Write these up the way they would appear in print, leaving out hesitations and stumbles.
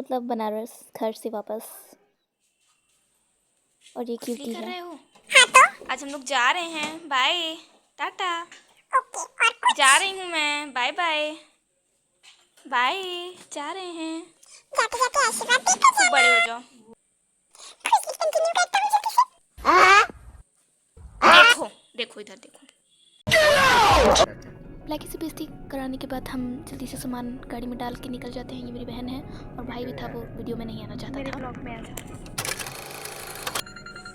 मतलब बनारस घर से वापस। और ये क्यों कर रहे है? हो? हाँ तो आज हम लोग जा रहे हैं, बाय टाटा। ओके, और कुछ जा रही हूँ मैं, बाय बाय बाय। जा रहे हैं, जाते जाते आशीर्वाद देकर खूब जाना। बड़े हो जाओ। खुशी कंटिन्यू करता हूँ जल्दी से। देखो देखो इधर देखो। ब्लैकी से बेइज्जती कराने के बाद हम जल्दी से सामान गाड़ी में डाल के निकल जाते हैं। ये मेरी बहन है और भाई भी था, वो वीडियो में नहीं आना चाहता मेरे था। ब्लॉग में आ जाओ।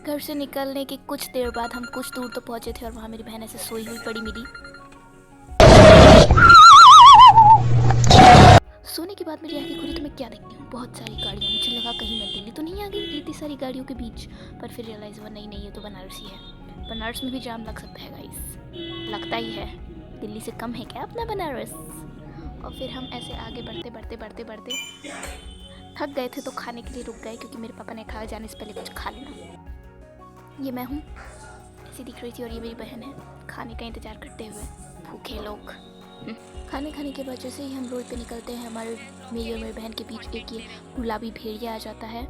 घर से निकलने के कुछ देर बाद हम कुछ दूर तो पहुंचे थे और वहाँ मेरी बहन ऐसे सोई हुई पड़ी मिली। सोने के बाद मेरी आंखें खुली तो मैं क्या देखती हूँ, बहुत सारी गाड़ियाँ। मुझे लगा कहीं मैं दिल्ली तो नहीं आ गई इतनी सारी गाड़ियों के बीच, पर फिर रियलाइज़ हुआ नहीं ये तो बनारस ही है। बनारस में भी जाम लग सकता है गाइस, लगता ही है। दिल्ली से कम है क्या अपना बनारस? और फिर हम ऐसे आगे बढ़ते थक गए थे तो खाने के लिए रुक गए, क्योंकि मेरे पापा ने कहा जाने से पहले कुछ खा लेना। ये मैं हूँ, ऐसी दिख रही थी, और ये मेरी बहन है, खाने का इंतज़ार करते हुए भूखे लोग। खाने खाने के बाद जैसे ही हम रोड पे निकलते हैं, मेरी और मेरी बहन के बीच एक ये गुलाबी भेड़िया आ जाता है,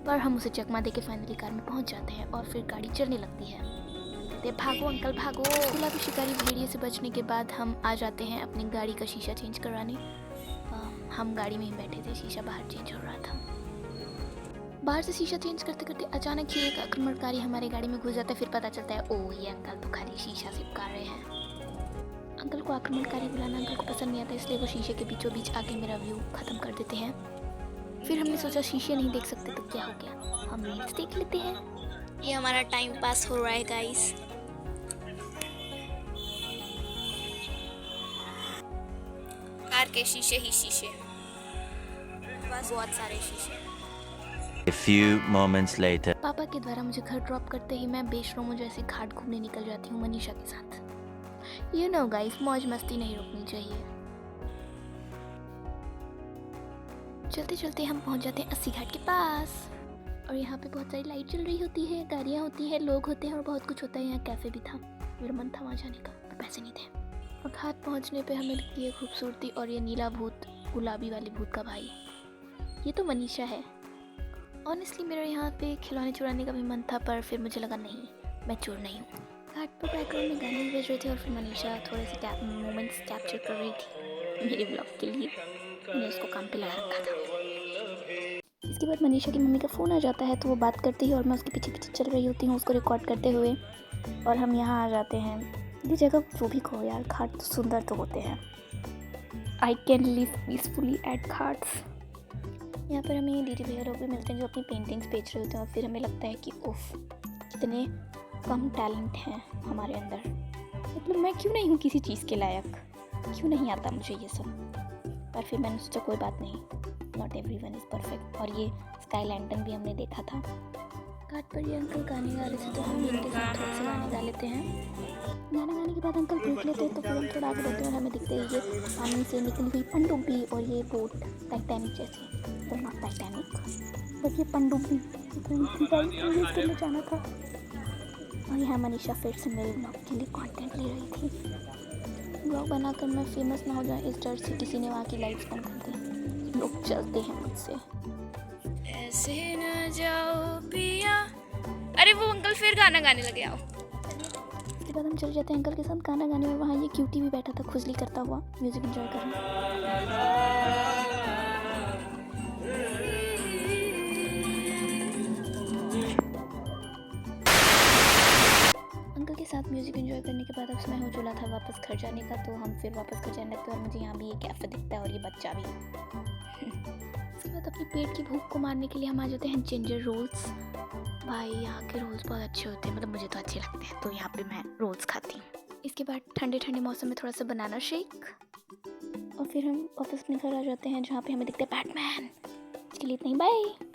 पर हम उसे चकमा दे के फाइनली कार में पहुंच जाते हैं और फिर गाड़ी चलने लगती है। कहते भागो अंकल भागो। गुलाबी शिकारी भेड़िए से बचने के बाद हम आ जाते हैं अपनी गाड़ी का शीशा चेंज कराने। हम गाड़ी में ही बैठे थे, शीशा बाहर चेंज हो रहा था। बाहर से शीशा चेंज करते करते अचानक ही एक आक्रमणकारी हमारे गाड़ी में घुस जाता है। फिर पता चलता है ओह ये अंकल तो खाली शीशा चिपका रहे हैं। अंकल को आक्रमणकारी बुलाना अंकल को पसंद नहीं आता, इसलिए वो शीशे के बीचों बीच आके मेरा व्यू ख़त्म कर देते हैं। फिर हमने सोचा शीशे नहीं देख सकते तो क्या हो गया, हम रील्स देख लेते हैं। ये हमारा टाइम पास हो रहा है गाइस। कार के शीशे ही शीशे, बस बहुत सारे शीशे। A few moments later. पापा के द्वारा मुझे घर ड्रॉप करते ही मैं बेशरमों जैसे घाट घूमने निकल जाती हूँ मनीषा के साथ। You know guys, मौज मस्ती नहीं रुकनी चाहिए। चलते चलते हम पहुँच जाते हैं 80 घाट के पास, और यहाँ पे बहुत सारी लाइट चल रही होती है, गाड़ियाँ होती है, लोग होते हैं और बहुत कुछ होता है। यहाँ कैफ़े भी था, मेरा मन था वहाँ जाने का पर पैसे नहीं थे। और घाट पहुँचने पे हमें दिखती है खूबसूरती, और ये नीला भूत, गुलाबी वाले भूत का भाई, ये तो मनीषा है। ऑनेस्टली मेरा यहाँ पे खिलौने चुराने का भी मन था, पर फिर मुझे लगा नहीं, मैं चोर नहीं हूँ। घाट पर बैकग्राउंड में गाने बज रहे थे और फिर मनीषा थोड़े से मोमेंट्स कैप्चर कर रही थी मेरे ब्लॉग के लिए। मैंने उसको काम पे लगा रखा था। इसके बाद मनीषा की मम्मी का फ़ोन आ जाता है, तो वो बात करती है और मैं उसके पीछे पीछे चल रही होती हूँ उसको रिकॉर्ड करते हुए, और हम यहाँ आ जाते हैं। ये जगह जो भी कहो यार, घाट तो सुंदर तो होते हैं। I can live peacefully at ghats. यहाँ पर हमें दीदी भैया लोग भी मिलते हैं जो अपनी पेंटिंग्स बेच रहे होते हैं, और फिर हमें लगता है कि उफ कितने कम टैलेंट हैं हमारे अंदर। मतलब मैं क्यों नहीं हूँ किसी चीज़ के लायक, क्यों नहीं आता मुझे ये सब। पर फिर मैंने सोचा कोई बात नहीं, नॉट एवरीवन इज़ परफेक्ट। और ये स्काई लैंटर्न भी हमने देखा था। घाट पर ये अंकल गाने गा रहे थे, तो हम इनके साथ थोड़े से गाने गा लेते हैं। गाना गाने के बाद अंकल ब्रेक लेते हैं, तो फिर हम थोड़ा आगे बढ़ते हैं और हमें दिखते हैं ये पानी से निकली हुई पनडुब्बी, और ये बोट टाइटैनिक जैसी, तो नॉट टाइटैनिक बट ये पनडुब्बी करने जाना था। और यहाँ मनीषा फिर से मेरे ब्लॉग के लिए कंटेंट ले रही थी। ब्लॉग बनाकर मैं फेमस ना हो जाए इस डर से किसी ने वहाँ की लाइट्स बंद कर दी। लोग चलते हैं मुझसे। ऐसे न जाओ पिया। अरे वो अंकल फिर गाना गाने लगे, आओ। उसके बाद हम चले जाते हैं अंकल के साथ गाना गाने, और वहाँ ये क्यूटी भी बैठा था खुजली करता हुआ म्यूज़िक एंजॉय कर रहा। अंकल के साथ म्यूज़िक एंजॉय करने के बाद अब समय हो चला था वापस घर जाने का, तो हम फिर वापस घर जाने लगते हैं। और मुझे यहाँ भी ये कैफ़े दिखता है और ये बच्चा भी। उसके बाद अपने पेट की भूख को मारने के लिए हम आ जाते हैं जिंजर रोल्स। भाई यहाँ के रोल्स बहुत अच्छे होते हैं, मतलब मुझे तो अच्छे लगते हैं, तो यहाँ पे मैं रोल्स खाती हूँ। इसके बाद ठंडे ठंडे मौसम में थोड़ा सा बनाना शेक, और फिर हम वापस अपने घर आ जाते हैं, जहाँ पे हमें दिखते हैं बैटमैन। इसके लिए इतना ही, बाय।